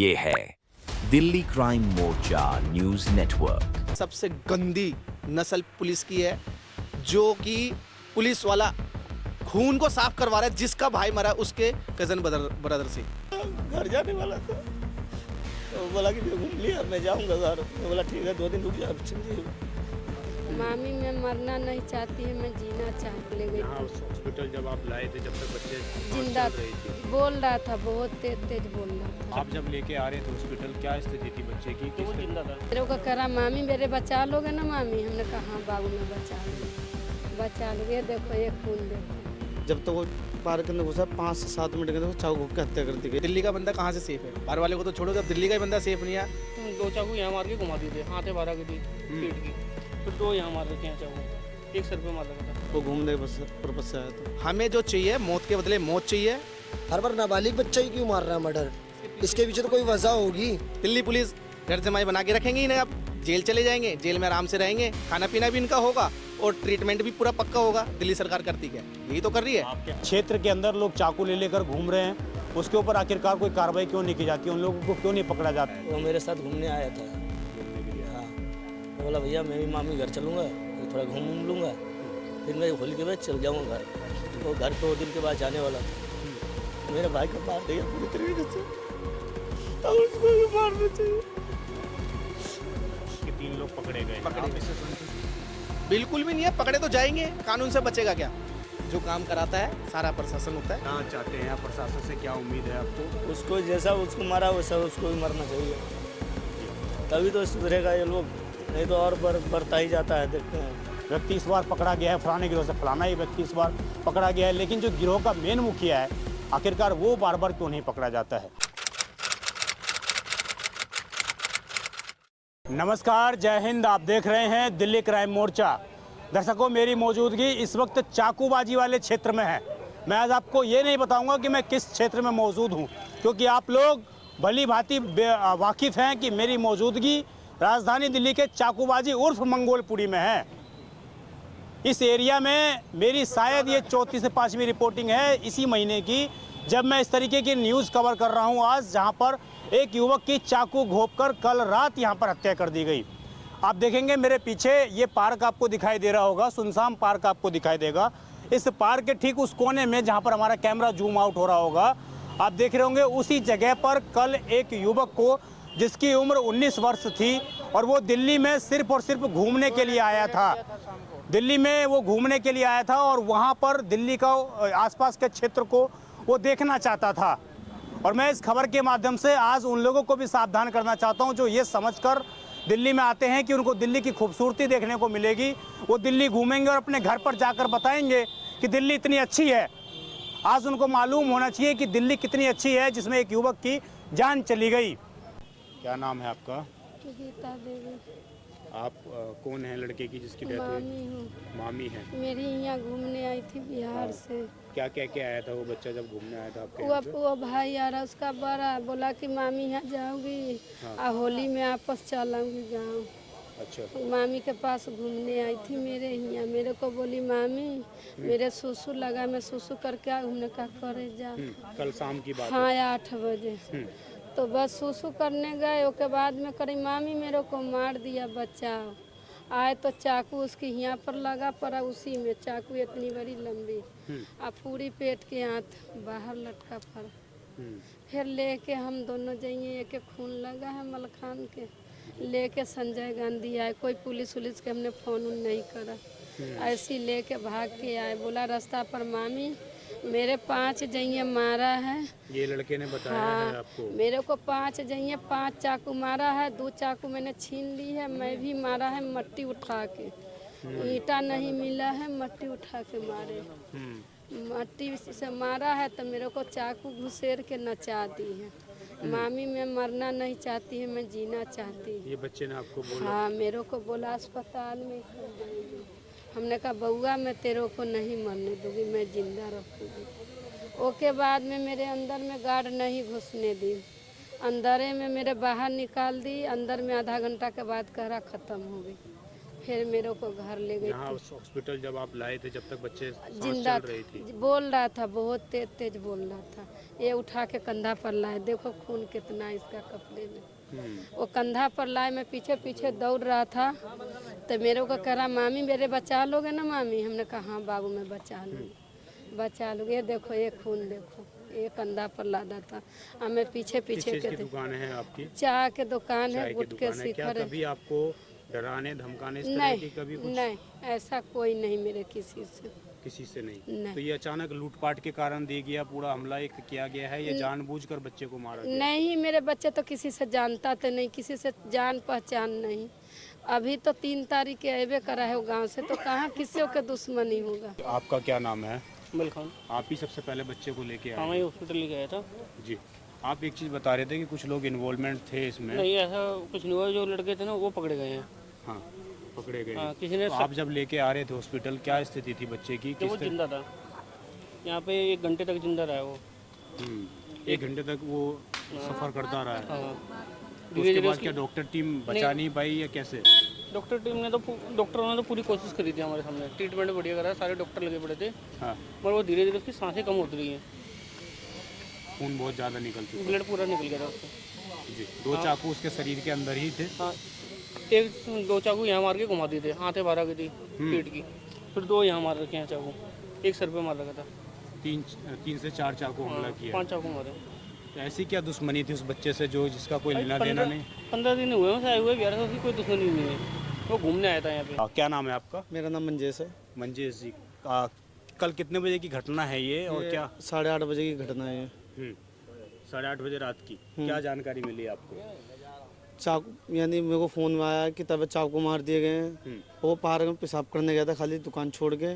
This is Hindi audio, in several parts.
ये है दिल्ली क्राइम मोर्चा न्यूज नेटवर्क। सबसे गंदी नस्ल पुलिस की है, जो कि पुलिस वाला खून को साफ करवा रहा है। जिसका भाई मरा उसके कजन ब्रदर से। घर जाने वाला था तो बोला कि घूम लिया, मैं जाऊंगा घर। तो बोला ठीक है 2 दिन रुक जा। चलिए मामी मैं मरना नहीं चाहती है, मैं जीना चाहती ले गई थी। हॉस्पिटल जब आप लाए थे, जब तक बच्चे जिंदा बोल रहा था, बहुत तेज तेज बोल रहा था। आप जब लेके आ रहे थे हॉस्पिटल, क्या स्थिति थी बच्चे की? तो वो जिंदा था। मेरे को कह रहा मामी मेरे बचा लोगे ना मामी? हमने कहा हाँ बाबू मैं बचा लूँगी, बचा लोगे। देखो ये खून देखो। जब तो वो पार्क के अंदर घुसा 5 से 7 मिनट के अंदर चाकू घोंप के हत्या कर दी गई। दिल्ली का बंदा कहाँ से सेफ है? बाहर वाले को तो छोड़ो, जब दिल्ली का ही बंदा सेफ नहीं है। 2 चाकू यहाँ मार के घुमा दिए थे, हाथे 12 की थी पीठ की, फिर 2 यहाँ मार रखे हैं चाकू। 1 सर पे मार रखा था। वो घूमने पर्पज से आया था। हमें जो चाहिए मौत के बदले मौत चाहिए। हर बार नाबालिग बच्चा ही क्यों मार रहा है मर्डर? इसके पीछे तो कोई वजह होगी। दिल्ली पुलिस घर जमाई बना के रखेंगे ही नहीं। अब जेल चले जाएंगे, जेल में आराम से रहेंगे, खाना पीना भी इनका होगा और ट्रीटमेंट भी पूरा पक्का होगा। दिल्ली सरकार करती क्या? यही तो कर रही है। क्षेत्र के अंदर लोग चाकू ले लेकर घूम रहे हैं, उसके ऊपर आखिरकार कोई कार्रवाई क्यों नहीं की जाती? उन लोगों को क्यों नहीं पकड़ा जाता? वो मेरे साथ घूमने आया था। हाँ, तो बोला भैया मैं भी मामी घर चलूँगा, थोड़ा घूम लूँगा, फिर मैं होली के बाद चल जाऊँगा घर। वो घर 2 दिन के बाद जाने वाला था। मेरे भाई को मार दिया पूरी तरीके से, और उसको भी मारना चाहिए। 3 लोग पकड़े गए। बिल्कुल भी नहीं है, पकड़े तो जाएंगे, कानून से बचेगा क्या? जो काम कराता है सारा प्रशासन होता है। ना चाहते हैं प्रशासन से, क्या उम्मीद है आपको? उसको जैसा उसको मारा वैसा उसको भी मरना चाहिए, तभी तो सुधरेगा ये लोग, नहीं तो और बढ़ता ही जाता है। देखते हैं व्यक्ति इस बार पकड़ा गया है, फलाने गिरोह से फलाना ही व्यक्ति इस बार पकड़ा गया है, लेकिन जो गिरोह का मेन मुखिया है आखिरकार वो बार बार क्यों नहीं पकड़ा जाता है? नमस्कार, जय हिंद। आप देख रहे हैं दिल्ली क्राइम मोर्चा। दर्शकों, मेरी मौजूदगी इस वक्त चाकूबाजी वाले क्षेत्र में है। मैं आज आपको ये नहीं बताऊंगा कि मैं किस क्षेत्र में मौजूद हूं, क्योंकि आप लोग भली भांति वाकिफ़ हैं कि मेरी मौजूदगी राजधानी दिल्ली के चाकूबाजी उर्फ मंगोलपुरी में है। इस एरिया में मेरी शायद ये 4थी से 5वीं रिपोर्टिंग है इसी महीने की, जब मैं इस तरीके की न्यूज़ कवर कर रहा हूँ आज, जहाँ पर एक युवक की चाकू घोंपकर कल रात यहाँ पर हत्या कर दी गई। आप देखेंगे मेरे पीछे ये पार्क आपको दिखाई दे रहा होगा, सुनसान पार्क आपको दिखाई देगा। इस पार्क के ठीक उस कोने में जहाँ पर हमारा कैमरा जूम आउट हो रहा होगा, आप देख रहे होंगे उसी जगह पर कल एक युवक को, जिसकी उम्र 19 वर्ष थी और वो दिल्ली में सिर्फ और सिर्फ घूमने के लिए आया था। दिल्ली में वो घूमने के लिए आया था और वहाँ पर दिल्ली का आसपास के क्षेत्र को वो देखना चाहता था। और मैं इस खबर के माध्यम से आज उन लोगों को भी सावधान करना चाहता हूं जो ये समझकर दिल्ली में आते हैं कि उनको दिल्ली की खूबसूरती देखने को मिलेगी। वो दिल्ली घूमेंगे और अपने घर पर जाकर बताएंगे कि दिल्ली इतनी अच्छी है। आज उनको मालूम होना चाहिए कि दिल्ली कितनी अच्छी है, जिसमें एक युवक की जान चली गई। क्या नाम है आपका? गीता देवी। आप कौन है लड़के की जिसकी डेथ हुई? मामी हूँ। मामी है। मेरी यहाँ घूमने आई थी बिहार से। क्या क्या क्या आया था वो बच्चा जब घूमने आया था आपके यहाँ पे? वो भाई आ रहा उसका बड़ा, बोला कि मामी यहाँ जाऊँगी और होली में आपस चलाऊँगी गाँव। अच्छा। मामी के पास घूमने आई थी मेरे यहाँ। मेरे को बोली मामी मेरे सुसु लगा, मैं सुसु करके आ। हमने कहा करे जा। कल शाम की बात है। हाँ 8 बजे। तो बस सुसु करने गए, उसके बाद में करी मामी मेरे को मार दिया, बचाओ। आए तो चाकू उसकी यहाँ पर लगा पड़ा, उसी में चाकू इतनी बड़ी लंबी और पूरी पेट के हाथ बाहर लटका पड़ा। फिर लेके हम दोनों जाइए, एक खून लगा है मलखान के, लेके संजय गांधी आए। कोई पुलिस उलिस के हमने फ़ोन नहीं करा, ऐसे लेके भाग के आए। बोला रास्ता पर मामी मेरे 5 जइए मारा है। ये लड़के ने बताया है आपको? मेरे को 5 जइए 5 चाकू मारा है, 2 चाकू मैंने छीन ली है। मैं भी मारा है मट्टी उठा के, ईंटा नहीं मिला है, मट्टी उठा के मारे। मट्टी से मारा है तो मेरे को चाकू घुसेर के नचा दी है। मामी मैं मरना नहीं चाहती है, मैं जीना चाहती हूँ। ये बच्चे ने आपको बोला? हाँ मेरे को बोला अस्पताल में। हमने कहा बउआ मैं तेरे को नहीं मरने दूंगी, मैं जिंदा रखूँगी। ओके बाद में मेरे अंदर में गार्ड नहीं घुसने दी, अंदरे में मेरे बाहर निकाल दी। अंदर में आधा घंटा के बाद कह रहा ख़त्म हो गई। फिर मेरे को घर ले गई यहाँ थी। उस हॉस्पिटल जब आप लाए थे, जब तक बच्चे सांस जिंदा चल रही थी, बोल रहा था, बहुत तेज तेज बोल रहा था। ये उठा के कंधा पर लाए, देखो खून कितना इसका कपड़े में। वो कंधा पर लाए, मैं पीछे पीछे दौड़ रहा था, तो मेरे को कह रहा मामी मेरे बचा लोगे ना मामी। हमने कहा हाँ बाबू मैं बचा लूँगी, बचा लूँगी। ये देखो ये खून देखो, ये कंधा पर लादा था। अब मैं पीछे किस पीछे चीज़ के की दुकान है आपकी? चाय के दुकान है, चाय की गुटके दुकान है। क्या शिखर है। कभी आपको डराने धमकाने इस तरह नहीं की कभी कुछ? नहीं, ऐसा कोई नहीं मेरे किसी से। किसी से नहीं। नहीं। तो ये अचानक लूटपाट के कारण दे गया, पूरा हमला एक किया गया है, या जानबूझकर बच्चे को मारा गया? नहीं, मेरे बच्चे तो किसी से जानता तो नहीं, किसी से जान पहचान नहीं। अभी तो 3 तारीख के अबे करा है वो गांव से, तो कहाँ किसी के दुश्मनी होगा। आपका क्या नाम है? मल खान। आप ही सबसे पहले बच्चे को लेके हाँ, आए? मैं हॉस्पिटल लेके आया था। जी। आप एक चीज़ बता रहे थे कि कुछ लोग इन्वॉल्वमेंट थे इसमें। नहीं, ऐसा कुछ नहीं हुआ। जो लड़के थे ना वो पकड़े गए हैं। हाँ, पकड़े गए। हाँ, किसी ने तो आप जब लेके आ रहे थे हॉस्पिटल, क्या स्थिति थी बच्चे की? तो वो जिंदा था। यहाँ पे 1 घंटे तक जिंदा रहा है वो। 1 घंटे तक वो सफ़र करता रहा है। हाँ, तो उसके बाद क्या डॉक्टर टीम बचा नहीं पाई या कैसे? डॉक्टर टीम ने तो डॉक्टरों ने तो पूरी कोशिश करी थी हमारे सामने, ट्रीटमेंट बढ़िया करा, सारे डॉक्टर लगे पड़े थे, हाँ, पर वो धीरे धीरे उसकी सांसें कम होती रही हैं, खून बहुत ज़्यादा निकल चुका। ब्लड पूरा निकल गया था उसको। जी। 2 चाकू उसके शरीर के अंदर ही थे। हाँ, 1-2 चाकू यहाँ मार के घुमा दिए थे, आंखें बाहर आ गई थी पेट की, फिर 2 यहाँ मार रखे हैं चाकू, 1 सर पे मार रखा था। 3 से 4 चाकू हमला किया। 5 चाकू मारे। तो ऐसी क्या दुश्मनी थी उस बच्चे से जो जिसका कोई लेना देना नहीं? 15 दिन हुए हैं आए हुए, बिहार से उसकी कोई दुश्मनी नहीं है, वो घूमने आया था यहाँ पे। क्या नाम है आपका? मेरा नाम मंजेश है। मंजेश जी। कल कितने बजे की घटना है ये, और क्या? 8:30 बजे की घटना है। 8:30 बजे रात की। क्या जानकारी मिली आपको? चाकू यानी मेरे को फ़ोन में आया कि तब चाकू मार दिए गए हैं। वो पार्क में पेशाब करने गया था खाली दुकान छोड़ के।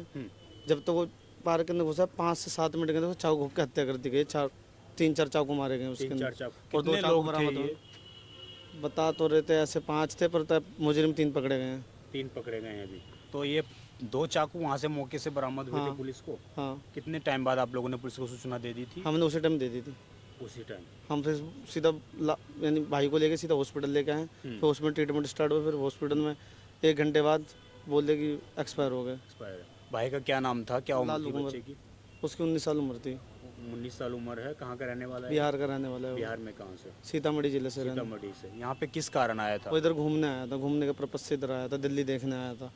जब तक वो पार्क के अंदर घुसा 5 से 7 मिनट के अंदर चाकू घोंप के हत्या कर दी गई। 3-4 चाकू मारे गए उसके 3-4 अंदर। चाकू। और 2 कितने चाकू लोग थे बरामद ये? हुए। बता तो रहे थे ऐसे 5 थे, पर तब मुजरिम 3 पकड़े गए हैं। 3 पकड़े गए हैं अभी। तो ये 2 चाकू वहाँ से मौके से बरामद हुए थे पुलिस को? हाँ, कितने टाइम बाद आप लोगों ने पुलिस को सूचना दे दी थी? हमने उसी टाइम दे दी थी। उसी टाइम। हम फिर सीधा यानी भाई को लेके सीधा हॉस्पिटल लेके आए। फिर हॉस्पिटल ट्रीटमेंट स्टार्ट हुआ। फिर हॉस्पिटल में 1 घंटे बाद बोले कि एक्सपायर हो गए। एक्सपायर। भाई का क्या नाम था, क्या उम्र लालू थी कुमार। बच्चे की? उसकी 19 साल उम्र थी। 19 साल उम्र है। कहाँ का रहने वाला है? बिहार का रहने वाला है वो। बिहार में कहाँ से? सीतामढ़ी जिले से रहने। सीतामढ़ी से। यहाँ पे किस कारण आया था? वो इधर घूमने आया था, घूमने के पर्पज से इधर आया था, दिल्ली देखने आया था।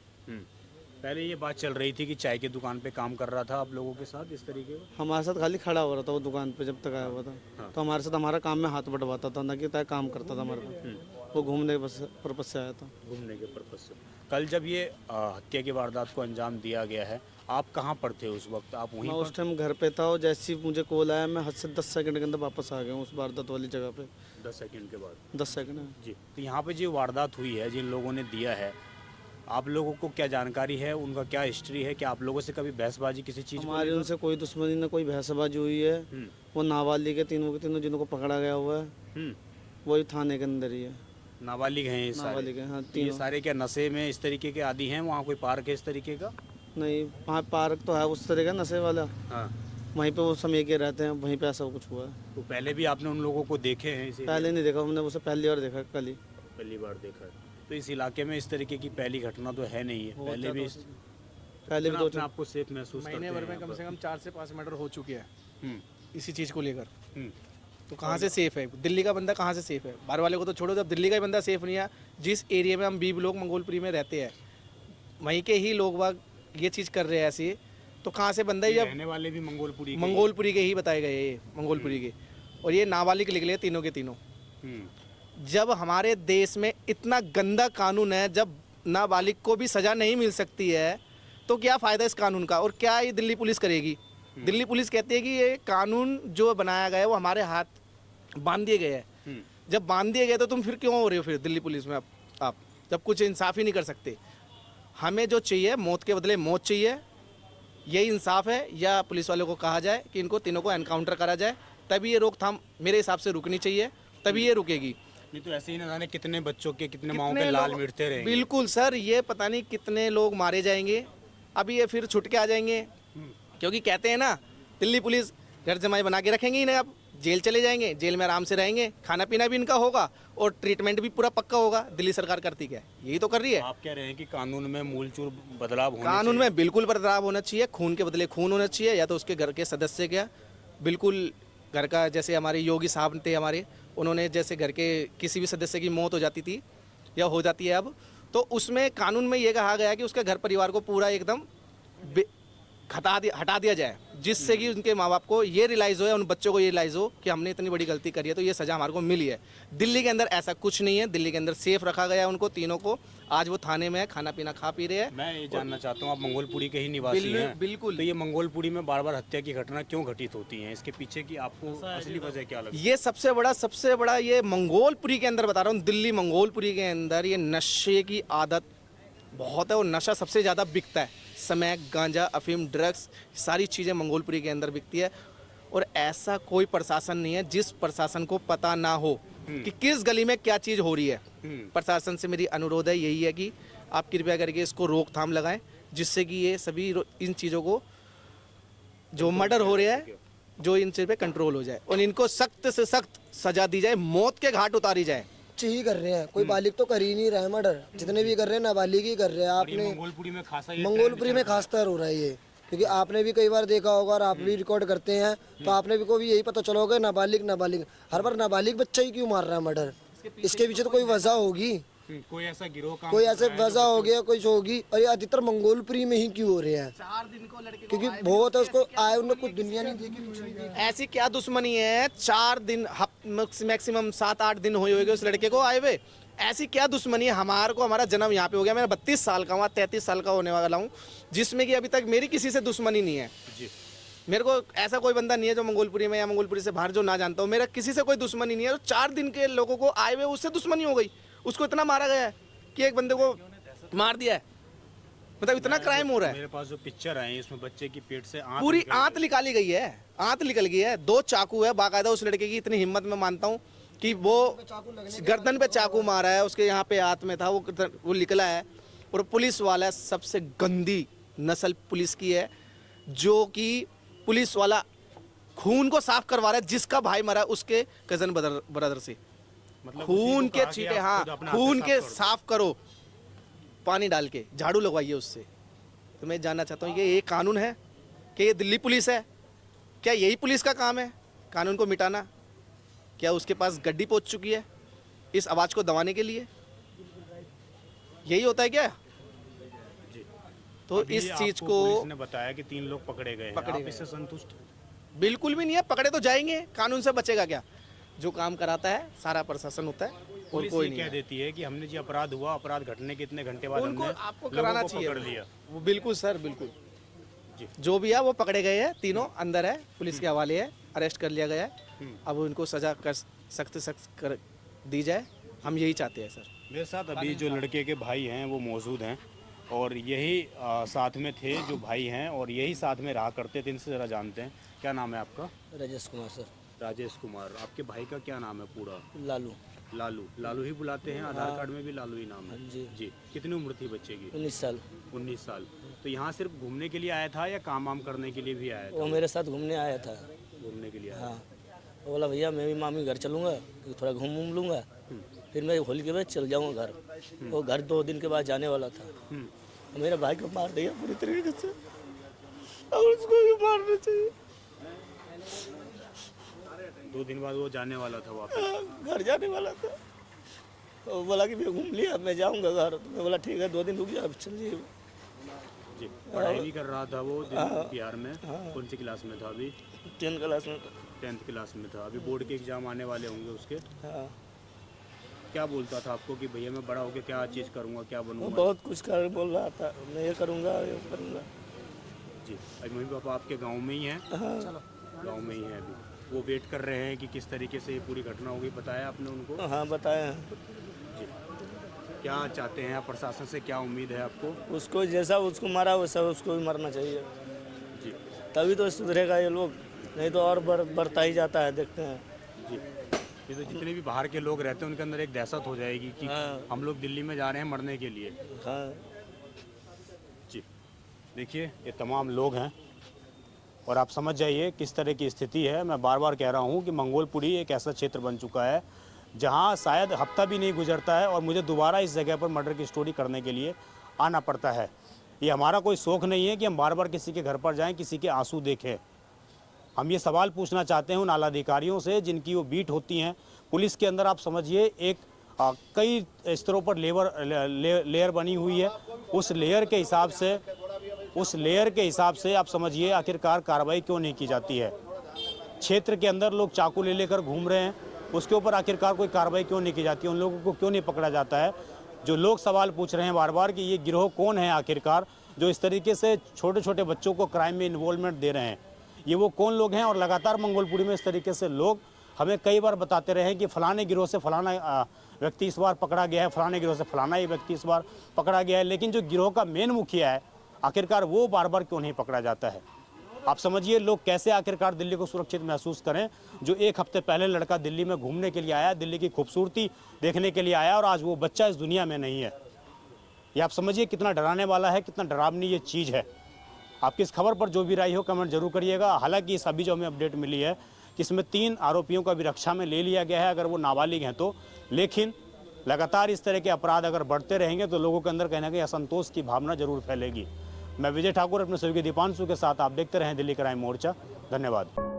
पहले ये बात चल रही थी कि चाय की दुकान पे काम कर रहा था आप लोगों के साथ इस तरीके का? हमारे साथ खाली खड़ा हो रहा था वो दुकान पे जब तक आया हुआ था। तो हमारे साथ हमारा काम में हाथ बटवाता था, ना कि तय काम करता था हमारे पास। वो घूमने के पर्पज से आया था। घूमने के पर्पज से। कल जब ये हत्या की वारदात को अंजाम दिया गया है, आप कहाँ पर थे उस वक्त? आप वहीं मैं पर? उस टाइम घर पे था और जैसे ही मुझे कॉल आया मैं हद से 10 सेकंड के अंदर वापस आ गया हूँ उस वारदात वाली जगह पे। 10 सेकंड के बाद? 10 सेकंड। जी। तो यहाँ पे जो वारदात हुई है, जिन लोगों ने दिया है, आप लोगों को क्या जानकारी है? उनका क्या हिस्ट्री है? क्या आप लोगों से कभी बहसबाजी किसी चीज़ को हमारी लेकर? उनसे कोई दुश्मनी न कोई बहसबाजी हुई है। वो नाबालिग के तीनों जिनको पकड़ा गया हुआ है वही थाने के अंदर ही है। नाबालिग हैं ये सारे? नाबालिग है, हाँ ये तीनों। सारे क्या नशे में इस तरीके के आदि हैं? वहाँ कोई पार्क है इस तरीके का? नहीं, वहाँ पार्क तो है उस तरह का नशे वाला, हाँ। वहीं पे वो समय के रहते हैं, वहीं पे ऐसा कुछ हुआ है। तो पहले भी आपने उन लोगों को देखे हैं इसी? पहले नहीं देखा, हमने उसे पहली बार देखा कल ही। पहली बार देखा है। तो इस इलाके में इस तरीके की पहली घटना तो है नहीं है? पहले भी पहले भी अपने आप को सेफ महसूस करते महीने भर में हैं कम से कम 4 से 5 मर्डर हो चुके हैं हम्म, इसी चीज़ को लेकर। हम्म। तो कहाँ से सेफ है? दिल्ली का बंदा कहाँ से सेफ है? बाहर वाले को तो छोड़ो, जब दिल्ली का ही बंदा सेफ नहीं है, जिस एरिया में हम बीब लोग मंगोलपुरी में रहते हैं वहीं के ही लोग बाग ये चीज़ कर रहे हैं ऐसे, तो कहाँ से बंदा ही? जब रहने वाले भी मंगोलपुरी के? मंगोलपुरी के ही बताए गए ये, मंगोलपुरी के, और ये नाबालिग निकले तीनों के तीनों। हम्म, जब हमारे देश में इतना गंदा कानून है, जब नाबालिग को भी सज़ा नहीं मिल सकती है, तो क्या फ़ायदा इस कानून का? और क्या ये दिल्ली पुलिस करेगी? दिल्ली पुलिस कहती है कि ये कानून जो बनाया गया है वो हमारे हाथ बांध दिए गए हैं। जब बांध दिए गए तो तुम फिर क्यों हो रहे हो फिर दिल्ली पुलिस में? आप जब कुछ इंसाफ ही नहीं कर सकते। हमें जो चाहिए, मौत के बदले मौत चाहिए, यही इंसाफ है। या पुलिस वालों को कहा जाए कि इनको तीनों को एनकाउंटर करा जाए, तभी ये रोकथाम मेरे हिसाब से रुकनी चाहिए, तभी ये रुकेगी। नहीं तो ऐसे ही ना जाने कितने बच्चों के, कितने माओ के लाल मिटते रहेंगे। बिल्कुल सर, ये पता नहीं कितने लोग मारे जाएंगे, अभी ये फिर छुट के आ जाएंगे, क्योंकि कहते हैं ना दिल्ली पुलिस घर जमाई बना के रखेंगे ही ना। अब जेल चले जाएंगे, जेल में आराम से रहेंगे, खाना पीना भी इनका होगा और ट्रीटमेंट भी पूरा पक्का होगा। दिल्ली सरकार करती क्या है? यही तो कर रही है। आप कह रहे हैं कि कानून में मूलचूल बदलाव होने कानून में बिल्कुल बदलाव होना चाहिए, खून के बदले खून होना चाहिए, या तो उसके घर के सदस्य क्या बिल्कुल घर का, जैसे हमारे योगी साहब थे हमारे, उन्होंने जैसे घर के किसी भी सदस्य की मौत हो जाती थी या हो जाती है अब, तो उसमें कानून में ये कहा गया कि उसके घर परिवार को पूरा एकदम हटा दिया जाए, जिससे कि उनके माँ बाप को ये रियलाइज़ हो या उन बच्चों को ये रियलाइज़ हो कि हमने इतनी बड़ी गलती करी है तो ये सज़ा हमारे को मिली है। दिल्ली के अंदर ऐसा कुछ नहीं है, दिल्ली के अंदर सेफ रखा गया है उनको तीनों को। आज वो थाने में है, खाना पीना खा पी रहे हैं। मैं ये जानना चाहता हूँ, आप मंगोलपुरी के ही निवासी हैं। बिल्कुल। तो ये मंगोलपुरी में बार बार हत्या की घटना क्यों घटित होती है? इसके पीछे की आपको असली वजह क्या लगती है? ये सबसे बड़ा ये मंगोलपुरी के अंदर बता रहा हूँ, दिल्ली मंगोलपुरी के अंदर ये नशे की आदत बहुत है और नशा सबसे ज़्यादा बिकता है। स्मैक, गांजा, अफीम, ड्रग्स, सारी चीज़ें मंगोलपुरी के अंदर बिकती है। और ऐसा कोई प्रशासन नहीं है जिस प्रशासन को पता ना हो कि किस गली में क्या चीज़ हो रही है। प्रशासन से मेरी अनुरोध है यही है कि आप कृपया करके इसको रोकथाम लगाएं, जिससे कि ये सभी इन चीज़ों को जो मर्डर हो रहे हैं जो इन चीज़ पे कंट्रोल हो जाए और इनको सख्त से सख्त सजा दी जाए, मौत के घाट उतारी जाए। ही कर रहे हैं, कोई बालिग तो कर ही नहीं रहा है मर्डर, जितने भी कर रहे हैं नाबालिग ही कर रहे हैं। आपने मंगोलपुरी में खासा मंगोलपुरी में खासतर हो रहा है ये, क्योंकि आपने भी कई बार देखा होगा और आप भी रिकॉर्ड करते हैं तो आपने भी को भी यही पता चला होगा नाबालिग हर बार नाबालिग बच्चा ही क्यों मार रहा है मर्डर। इसके पीछे तो कोई वजह होगी, कोई ऐसा गिरोह काम कोई ऐसे वजह हो गया, कुछ होगी। और ये अधिकतर मंगोलपुरी में ही क्यों हो रहे हैं? 4 दिन को लड़के क्योंकि बहुत है उसको आए, उन्हें कुछ दुनिया नहीं देखी, कुछ नहीं देखा। ऐसी क्या दुश्मनी है? 4 दिन मैक्सिमम 7-8 दिन हुए होंगे उस लड़के को आए हुए। ऐसी क्या दुश्मनी है? हमारे को हमारा जन्म यहाँ पे हो गया, मैं 32 साल का हूँ, 33 साल का होने वाला हूँ, जिसमें कि अभी तक मेरी किसी से दुश्मनी नहीं है। मेरे को ऐसा कोई बंदा नहीं है जो मंगोलपुरी में या मंगोलपुरी से बाहर जो ना जानता हूँ, मेरा किसी से कोई दुश्मनी नहीं है। तो 4 दिन के लोगों को आए हुए उससे दुश्मनी हो गई, उसको इतना मारा गया है कि एक बंदे को मार दिया है। मतलब इतना क्राइम हो रहा है। मेरे पास जो पिक्चर आई है इसमें बच्चे की पेट से पूरी आंत निकाली गई है, आंत निकल गई है। 2 चाकू है बाकायदा उस लड़के की। इतनी हिम्मत मैं मानता हूँ कि वो गर्दन पे चाकू मारा है, उसके यहाँ पे हाथ में था, वो निकला है। और पुलिस वाला सबसे गंदी नस्ल पुलिस की है, जो कि पुलिस वाला खून को साफ करवा रहा है। जिसका भाई मरा उसके कजन ब्रदर से मतलब खून के छींटे, हाँ खून के साफ करो, पानी डाल के झाड़ू लगवाइए उससे। तो मैं जानना चाहता हूँ ये कानून है कि ये दिल्ली पुलिस है? क्या यही पुलिस का काम है कानून को मिटाना? क्या उसके पास गड्डी पहुंच चुकी है इस आवाज़ को दबाने के लिए? यही होता है क्या? तो अभी इस चीज आपको को पुलिस ने बताया कि 3 लोग पकड़े गए हैं। आप इससे संतुष्ट? बिल्कुल भी नहीं है। पकड़े तो जाएंगे, कानून से बचेगा क्या? जो काम कराता है सारा प्रशासन होता है और पुलिस कोई ये नहीं कह है। देती है कि हमने जी अपराध हुआ, अपराध घटने के इतने घंटे बाद उनको हमने आपको लोगों कराना को चाहिए पकड़ लिया। वो बिल्कुल सर, बिल्कुल जी। जो भी है वो पकड़े गए हैं, तीनों अंदर है, पुलिस के हवाले है, अरेस्ट कर लिया गया है। अब उनको सजा कर सख्त कर दी जाए, हम यही चाहते हैं सर। मेरे साथ अभी जो लड़के के भाई हैं वो मौजूद हैं और यही साथ में थे जो भाई हैं और यही साथ में रहा करते थे। इनसे ज़रा जानते हैं, क्या नाम है आपका? राजेश कुमार सर। राजेश कुमार। आपके भाई का क्या नाम है पूरा? लालू। लालू। लालू ही बुलाते हैं, आधार कार्ड में भी लालू ही नाम है। जी। जी। कितनी उम्र थी बच्चे की? 19 साल। 19 साल। तो यहाँ सिर्फ घूमने के लिए आया था या काम वाम करने के लिए भी आया वो था? मेरे साथ घूमने आया था। घूमने के लिए आया। हाँ, वो बोला भैया मैं भी मामी घर चलूँगा, थोड़ा घूम लूँगा, फिर मैं होली के बाद चल जाऊँगा घर। वो घर 2 दिन के बाद जाने वाला था। मेरे भाई को मार दिया पूरी तरीके से, और उसको भी मारना चाहिए। 2 दिन बाद वो जाने वाला था वापस? घर जाने वाला था। वो बोला कि मैं घूम लिया, मैं जाऊँगा घर। तो मैं बोला ठीक है 2 दिन रुक जा, चलिए। जी। पढ़ाई भी कर रहा था वो बिहार में? कौन सी क्लास में था अभी? 10th क्लास में। 10th क्लास में था। अभी बोर्ड के एग्जाम आने वाले होंगे उसके। हाँ, क्या बोलता था आपको कि भैया मैं बड़ा होकर क्या चीज़ करूँगा, क्या वो बनूंगा? बहुत कुछ कर बोल रहा था, मैं ये करूँगा, ये करूँगा। जी। अभी मम्मी पापा आपके गांव में ही हैं? गांव में ही हैं अभी। वो वेट कर रहे हैं कि किस तरीके से ये पूरी घटना होगी। बताया आपने उनको? हाँ बताया। जी। क्या चाहते हैं आप प्रशासन से, क्या उम्मीद है आपको? उसको जैसा उसको मारा वैसा उसको भी मरना चाहिए, जी। तभी तो सुधरेगा ये लोग, नहीं तो और बढ़ता ही जाता है। देखते हैं। जी। ये तो जितने भी बाहर के लोग रहते हैं उनके अंदर एक दहशत हो जाएगी कि हाँ। हम लोग दिल्ली में जा रहे हैं मरने के लिए। हाँ। जी। देखिए ये तमाम लोग हैं और आप समझ जाइए किस तरह की स्थिति है। मैं बार बार कह रहा हूँ कि मंगोलपुरी एक ऐसा क्षेत्र बन चुका है जहाँ शायद हफ्ता भी नहीं गुजरता है और मुझे दोबारा इस जगह पर मर्डर की स्टोरी करने के लिए आना पड़ता है। ये हमारा कोई शौक़ नहीं है कि हम बार बार किसी के घर पर जाएं, किसी के आंसू देखें। हम ये सवाल पूछना चाहते हैं उन आला अधिकारियों से जिनकी वो बीट होती हैं पुलिस के अंदर। आप समझिए एक कई स्तरों पर लेयर बनी हुई है। उस लेयर के हिसाब से आप समझिए आखिरकार कार्रवाई क्यों नहीं की जाती है। क्षेत्र के अंदर लोग चाकू ले लेकर घूम रहे हैं, उसके ऊपर आखिरकार कोई कार्रवाई क्यों नहीं की जाती है, उन लोगों को क्यों नहीं पकड़ा जाता है। जो लोग सवाल पूछ रहे हैं बार बार कि ये गिरोह कौन है आखिरकार जो इस तरीके से छोटे छोटे बच्चों को क्राइम में इन्वॉल्वमेंट दे रहे हैं, ये वो कौन लोग हैं। और लगातार मंगोलपुरी में इस तरीके से लोग हमें कई बार बताते रहे हैं कि फलाने गिरोह से फलाना व्यक्ति इस बार पकड़ा गया है, फलाने गिरोह से फलाना ही व्यक्ति इस बार पकड़ा गया है, लेकिन जो गिरोह का मेन मुखिया है आखिरकार वो बार बार क्यों नहीं पकड़ा जाता है। आप समझिए लोग कैसे आखिरकार दिल्ली को सुरक्षित महसूस करें। जो एक हफ्ते पहले लड़का दिल्ली में घूमने के लिए आया, दिल्ली की खूबसूरती देखने के लिए आया और आज वो बच्चा इस दुनिया में नहीं है। ये आप समझिए कितना डराने वाला है, कितना डरावनी ये चीज़ है। आपकी इस खबर पर जो भी राय हो कमेंट जरूर करिएगा। हालांकि इस अभी जो हमें अपडेट मिली है कि इसमें 3 आरोपियों का भी रक्षा में ले लिया गया है अगर वो नाबालिग हैं तो। लेकिन लगातार इस तरह के अपराध अगर बढ़ते रहेंगे तो लोगों के अंदर कहीं ना कहीं असंतोष की भावना जरूर फैलेगी। मैं विजय ठाकुर अपने सहयोगी दीपांशु के साथ, आप देखते रहें दिल्ली क्राइम मोर्चा। धन्यवाद।